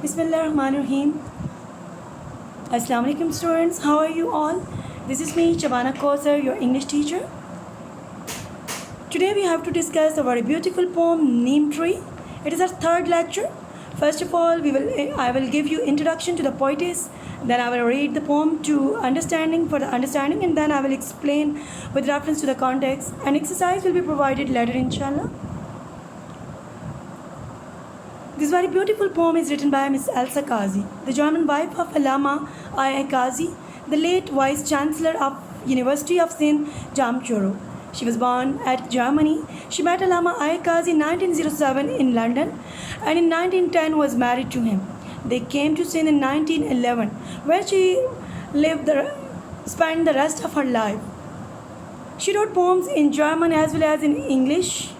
Bismillahirrahmanirrahim. Assalamu alaikum students, how are you all? This is me, Shabana Kausar, your English teacher. Today we have to discuss a very beautiful poem, Neem Tree. It is our third lecture. First of all, I will give you introduction to the poetess, then I will read the poem to understanding for the understanding, and then I will explain with reference to the context. An exercise will be provided later, inshallah. This very beautiful poem is written by Miss Elsa Kazi, the German wife of Allama I. Kazi, the late Vice Chancellor of University of St. Jamchoro. She was born at Germany. She met Allama I. Kazi in 1907 in London and in 1910 was married to him. They came to Sindh in 1911 where she spent the rest of her life. She wrote poems in German as well as in English.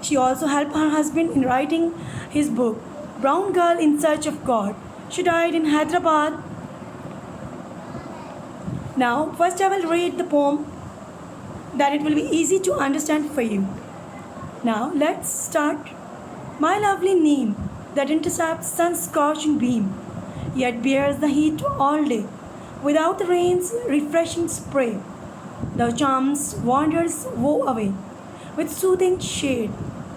She also helped her husband in writing his book, Brown Girl in Search of God. She died in Hyderabad. Now, first I will read the poem that it will be easy to understand for you. Now, let's start. My lovely Neem that intercepts sun's scorching beam, yet bears the heat all day, without the rain's refreshing spray. Thou charms wanderers woe away, with soothing shade.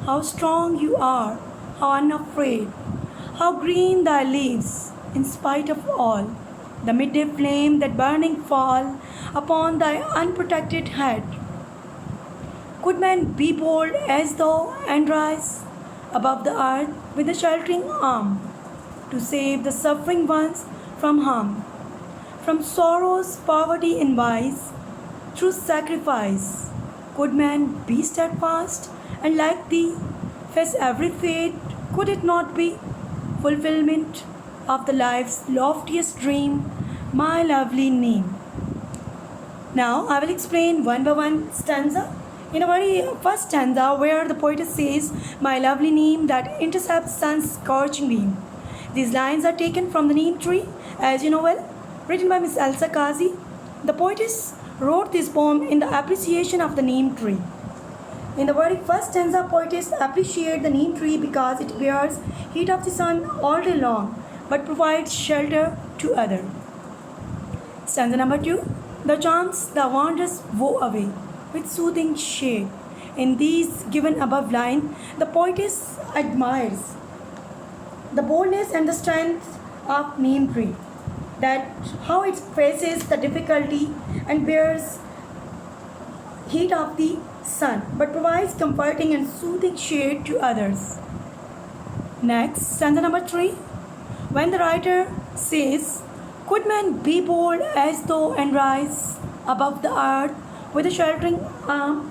How strong you are, how unafraid, how green thy leaves, in spite of all, the midday flame that burning fall upon thy unprotected head. Could man be bold as thou and rise above the earth with a sheltering arm to save the suffering ones from harm, from sorrows, poverty, and vice, through sacrifice? Could man be steadfast and like thee face every fate? Could it not be fulfillment of the life's loftiest dream, my lovely Neem? Now I will explain one by one stanza. In a very first stanza where the poetess says, my lovely Neem that intercepts sun's scorching beam. These lines are taken from the Neem Tree, as you know well, written by Miss Elsa Kazi. The poetess wrote this poem in the appreciation of the Neem Tree. In the very first stanza, poetess appreciate the Neem Tree because it bears heat of the sun all day long, but provides shelter to others. Stanza number 2. The charms the wanderers woe away, with soothing shade. In these given above line, the poetess admires the boldness and the strength of Neem Tree, that how it faces the difficulty and bears heat of the sun, but provides comforting and soothing shade to others. Next, stanza number 3. When the writer says, could man be bold as though and rise above the earth with a sheltering arm